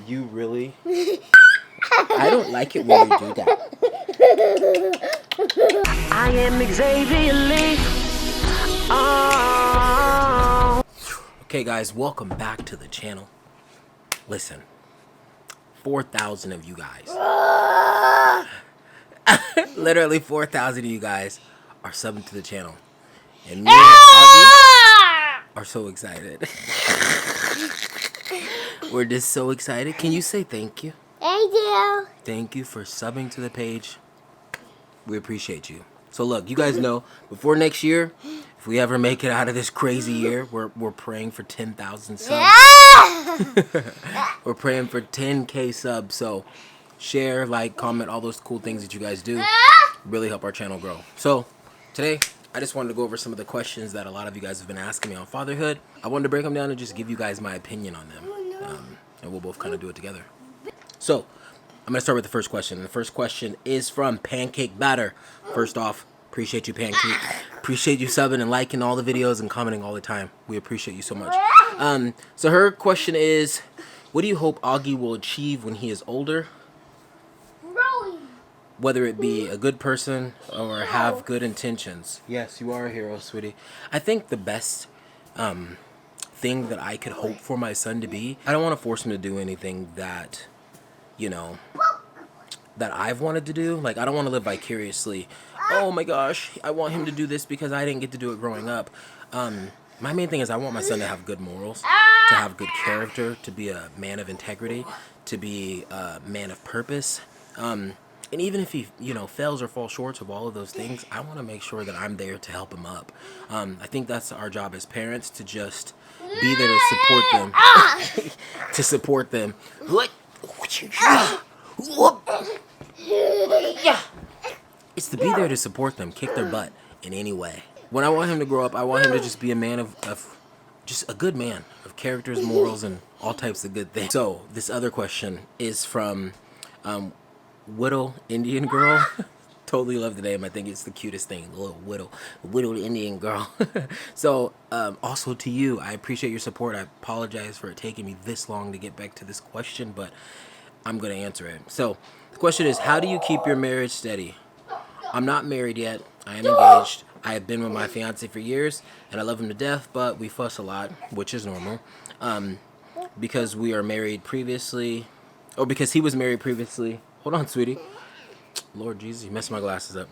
You really? I don't like it when you do that. I am Xavier Lee. Oh. Okay, guys, welcome back to the channel. Listen, 4,000 of you guys, literally 4,000 of you guys are subbing to the channel. And me and Augie are so excited. We're just so excited. Can you say thank you? Thank you. Thank you for subbing to the page. We appreciate you. So look, you guys know, before next year, if we ever make it out of this crazy year, we're praying for 10,000 subs. We're praying for 10K subs. So share, like, comment, all those cool things that you guys do really help our channel grow. So today, I just wanted to go over some of the questions that a lot of you guys have been asking me on fatherhood. I wanted to break them down and just give you guys my opinion on them. And we'll both kind of do it together. So I'm going to start with the first question. The first question is from Pancake Batter. First off, appreciate you, Pancake. Appreciate you subbing and liking all the videos and commenting all the time. We appreciate you so much. So her question is, what do you hope Augie will achieve when he is older? Whether it be a good person or have good intentions. Yes, you are a hero, sweetie. I think the best thing that I could hope for my son to be, I don't want to force him to do anything that, you know, that I've wanted to do. Like, I don't want to live vicariously. Oh my gosh, I want him to do this because I didn't get to do it growing up. My main thing is I want my son to have good morals, to have good character, to be a man of integrity, to be a man of purpose. And even if he, you know, fails or falls short of all of those things, I want to make sure that I'm there to help him up. I think that's our job as parents, to just be there to support them. To support them. It's to be there to support them, kick their butt in any way. When I want him to grow up, I want him to just be a man of just a good man, of characters, morals, and all types of good things. So this other question is from Whittle Indian Girl. Totally love the name. I think it's the cutest thing. The little Whittle Indian Girl. So also to you, I appreciate your support. I apologize for it taking me this long to get back to this question, but I'm going to answer it. So the question is, how do you keep your marriage steady? I'm not married yet. I am engaged. I have been with my fiance for years, and I love him to death, but we fuss a lot, which is normal. Because we are married previously, or because he was married previously. Hold on, sweetie. Lord Jesus, you messed my glasses up.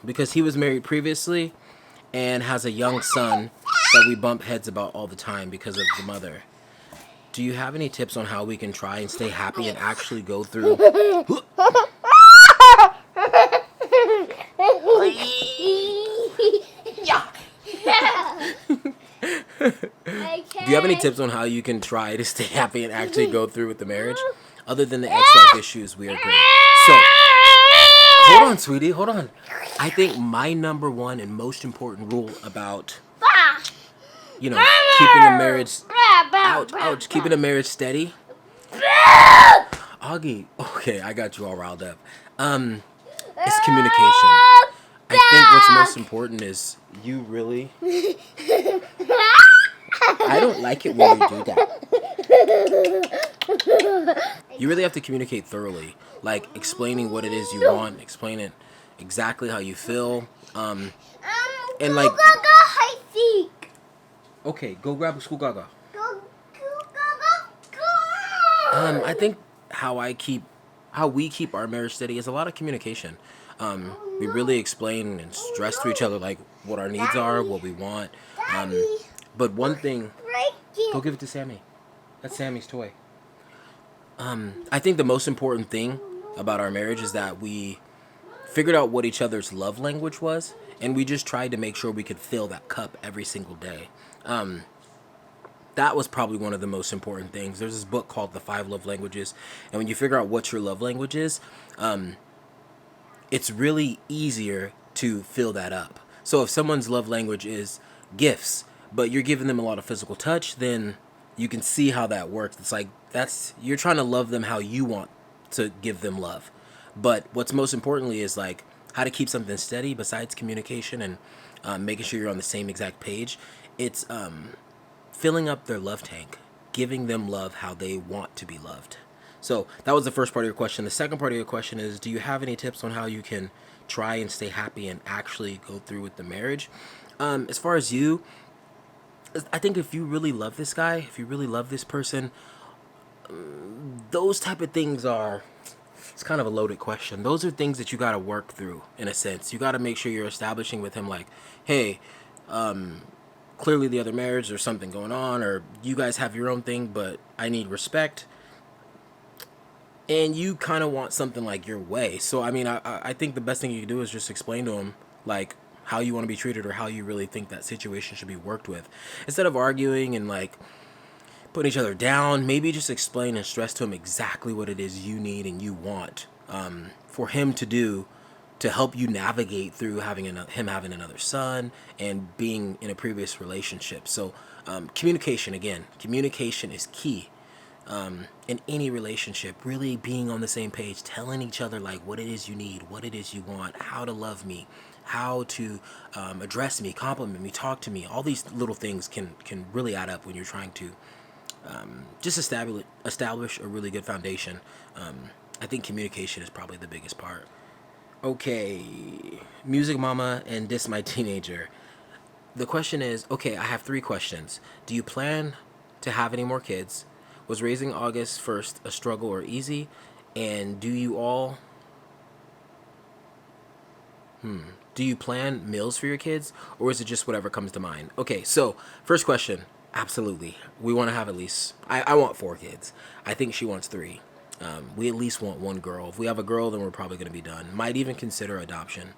Because he was married previously and has a young son that we bump heads about all the time because of the mother. Do you have any tips on how we can try and stay happy and actually go through? Do you have any tips on how you can try to stay happy and actually go through with the marriage? Other than the ex-wife issues, we are great. So, hold on, sweetie, hold on. I think my number one and most important rule about, you know, keeping a marriage, keeping a marriage steady. Augie, okay, I got you all riled up. It's communication. I think what's most important is, you really? I don't like it when you do that. You really have to communicate thoroughly, like explaining what it is you want, explain it exactly how you feel, and like. Okay, go grab a school gaga. I think how we keep our marriage steady is a lot of communication. We really explain and stress to each other like what our needs are, what we want. But one thing, go give it to Sammy. That's Sammy's toy. I think the most important thing about our marriage is that we figured out what each other's love language was, and we just tried to make sure we could fill that cup every single day. That was probably one of the most important things. There's this book called The 5 Love Languages, and when you figure out what your love language is, it's really easier to fill that up. So if someone's love language is gifts, but you're giving them a lot of physical touch, then you can see how that works. It's like, you're trying to love them how you want to give them love. But what's most importantly is like how to keep something steady besides communication and making sure you're on the same exact page. It's filling up their love tank. giving them love how they want to be loved. So that was the first part of your question. The second part of your question is, do you have any tips on how you can try and stay happy and actually go through with the marriage? As far as you, I think if you really love this guy, if you really love this person, those type of things are, it's kind of a loaded question. Those are things that you got to work through in a sense. You got to make sure you're establishing with him like, hey, clearly the other marriage, there's something going on, or you guys have your own thing, but I need respect. And you kind of want something like your way. So, I mean, I think the best thing you can do is just explain to him, like, how you want to be treated or how you really think that situation should be worked with. Instead of arguing and, like, putting each other down, maybe just explain and stress to him exactly what it is you need and you want for him to do to help you navigate through him having another son and being in a previous relationship. So communication, again, communication is key in any relationship. Really being on the same page, telling each other like what it is you need, what it is you want, how to love me, how to address me, compliment me, talk to me. All these little things can really add up when you're trying to just establish a really good foundation. I think communication is probably the biggest part. Okay, music mama and this my teenager. The question is, okay, I have 3 questions. Do you plan to have any more kids? Was raising August 1st a struggle or easy? And do you plan meals for your kids, or is it just whatever comes to mind? Okay, so first question, absolutely. We want to have at least, I want 4 kids. I think she wants 3. We at least want 1 girl. If we have a girl, then we're probably going to be done. Might even consider adoption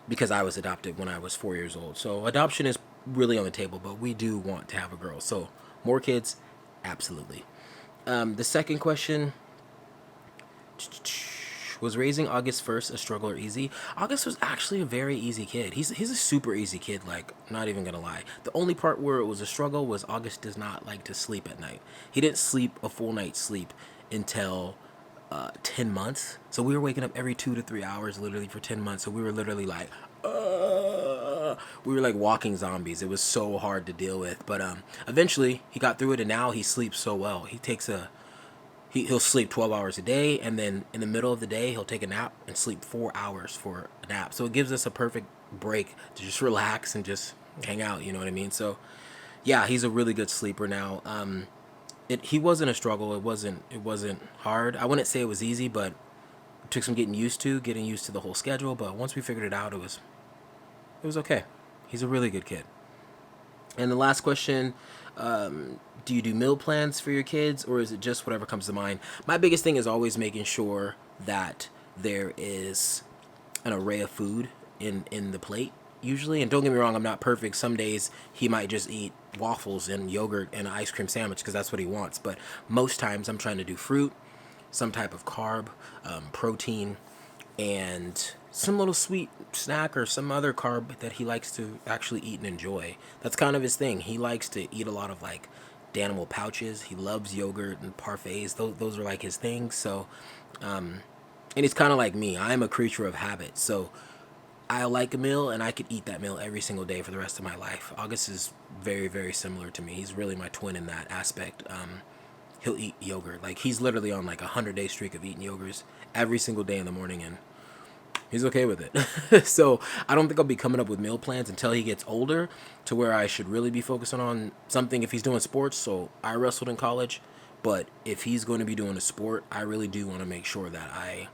because I was adopted when I was 4 years old. So adoption is really on the table, but we do want to have a girl. So more kids, absolutely. The second question, was raising August 1st a struggle or easy? August was actually a very easy kid. He's a super easy kid, like, not even gonna lie. The only part where it was a struggle was August does not like to sleep at night. He didn't sleep a full night's sleep until 10 months. So we were waking up every 2 to 3 hours literally for 10 months. So we were literally like, we were like walking zombies. It was so hard to deal with. But eventually he got through it, and now he sleeps so well. He'll sleep 12 hours a day, and then in the middle of the day, he'll take a nap and sleep 4 hours for a nap. So it gives us a perfect break to just relax and just hang out, you know what I mean? So, yeah, he's a really good sleeper now. He wasn't a struggle. It wasn't hard. I wouldn't say it was easy, but it took some getting used to the whole schedule. But once we figured it out, it was okay. He's a really good kid. And the last question, do you do meal plans for your kids, or is it just whatever comes to mind? My biggest thing is always making sure that there is an array of food in the plate, usually. And don't get me wrong, I'm not perfect. Some days he might just eat waffles and yogurt and an ice cream sandwich because that's what he wants. But most times I'm trying to do fruit, some type of carb, protein, and some little sweet snack or some other carb that he likes to actually eat and enjoy. That's kind of his thing. He likes to eat a lot of like Danimal pouches. He loves yogurt and parfaits. Those are like his things. So, and he's kind of like me. I'm a creature of habit. So I like a meal and I could eat that meal every single day for the rest of my life. August is very, very similar to me. He's really my twin in that aspect. He'll eat yogurt. Like, he's literally on like a 100-day streak of eating yogurts every single day in the morning, and he's okay with it. So I don't think I'll be coming up with meal plans until he gets older, to where I should really be focusing on something if he's doing sports. So I wrestled in college, but if he's going to be doing a sport, I really do want to make sure that I,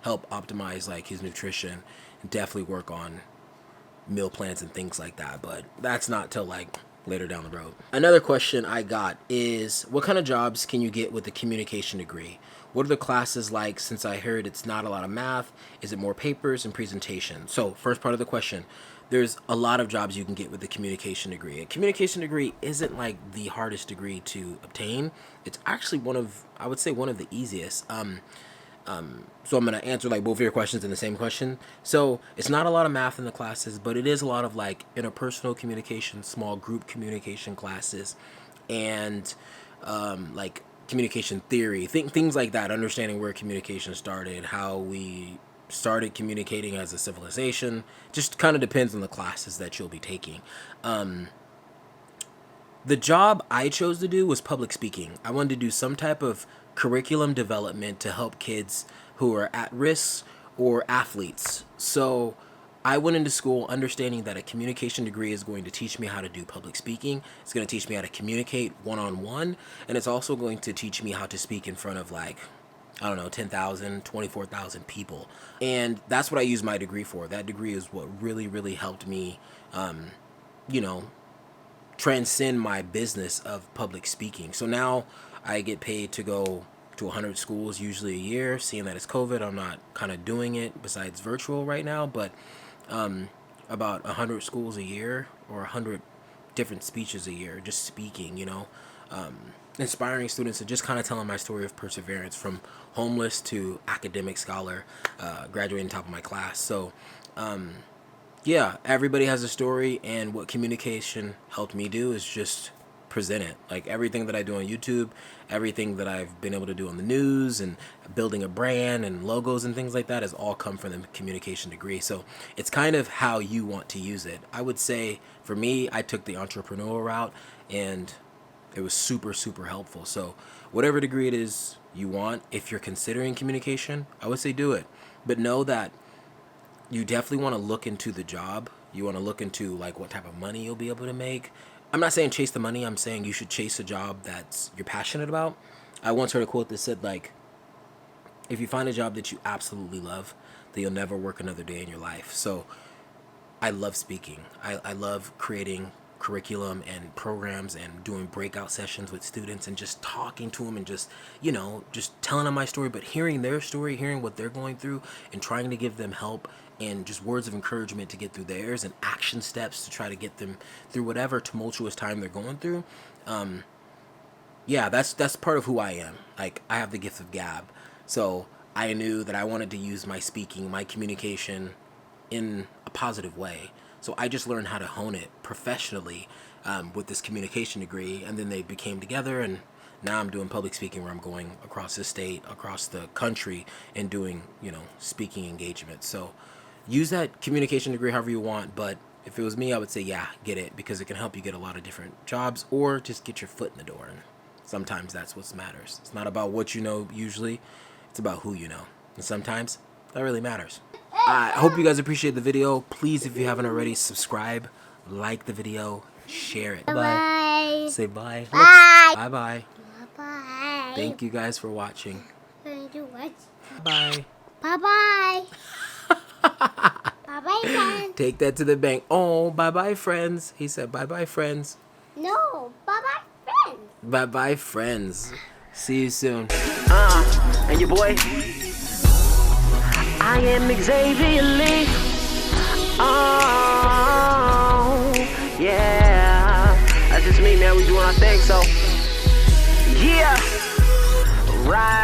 help optimize like his nutrition and definitely work on meal plans and things like that. But that's not till like later down the road. Another question I got is, what kind of jobs can you get with a communication degree? What are the classes like, since I heard it's not a lot of math? Is it more papers and presentation? So first part of the question, there's a lot of jobs you can get with a communication degree. A communication degree isn't like the hardest degree to obtain. It's actually one of the easiest. So I'm going to answer like both of your questions in the same question. So it's not a lot of math in the classes, but it is a lot of like interpersonal communication, small group communication classes, and like communication theory, things like that, understanding where communication started, how we started communicating as a civilization. Just kind of depends on the classes that you'll be taking. The job I chose to do was public speaking. I wanted to do some type of curriculum development to help kids who are at risk or athletes. So I went into school understanding that a communication degree is going to teach me how to do public speaking. It's going to teach me how to communicate one-on-one. And it's also going to teach me how to speak in front of, like, I don't know, 10,000, 24,000 people. And that's what I use my degree for. That degree is what really, really helped me, transcend my business of public speaking. So now I get paid to go to 100 schools usually a year. Seeing that it's COVID, I'm not kind of doing it besides virtual right now, but about 100 schools a year or 100 different speeches a year, just speaking, inspiring students and just kind of telling my story of perseverance from homeless to academic scholar, graduating top of my class. So yeah, everybody has a story, and what communication helped me do is just present it. Like everything that I do on YouTube, everything that I've been able to do on the news and building a brand and logos and things like that has all come from the communication degree. So it's kind of how you want to use it. I would say for me, I took the entrepreneurial route, and it was super, super helpful. So whatever degree it is you want, if you're considering communication, I would say do it. But know that you definitely want to look into the job. You want to look into like what type of money you'll be able to make. I'm not saying chase the money. I'm saying you should chase a job that's you're passionate about. I once heard a quote that said, like, if you find a job that you absolutely love, then you'll never work another day in your life. So I love speaking. I love creating curriculum and programs and doing breakout sessions with students and just talking to them and just telling them my story, but hearing their story, hearing what they're going through and trying to give them help and just words of encouragement to get through theirs and action steps to try to get them through whatever tumultuous time they're going through. That's part of who I am. Like, I have the gift of gab. So I knew that I wanted to use my speaking, my communication in a positive way. So I just learned how to hone it professionally with this communication degree, and then they became together, and now I'm doing public speaking where I'm going across the state, across the country, and doing, speaking engagements. So use that communication degree however you want, but if it was me, I would say, yeah, get it, because it can help you get a lot of different jobs or just get your foot in the door. And sometimes that's what matters. It's not about what you know usually, it's about who you know. And sometimes that really matters. I hope you guys appreciate the video. Please, if you haven't already, subscribe, like the video, share it. Bye. Say bye. Bye. Bye-bye. Bye-bye. Thank you guys for watching. Thank you. Bye. Bye-bye. Bye-bye, friends. Take that to the bank. Oh, bye-bye, friends. He said bye-bye, friends. No, bye-bye, friends. Bye-bye, friends. See you soon. And your boy, I am Xavier Lee. Oh, yeah. That's just me, man. We doing our thing, so yeah. Right.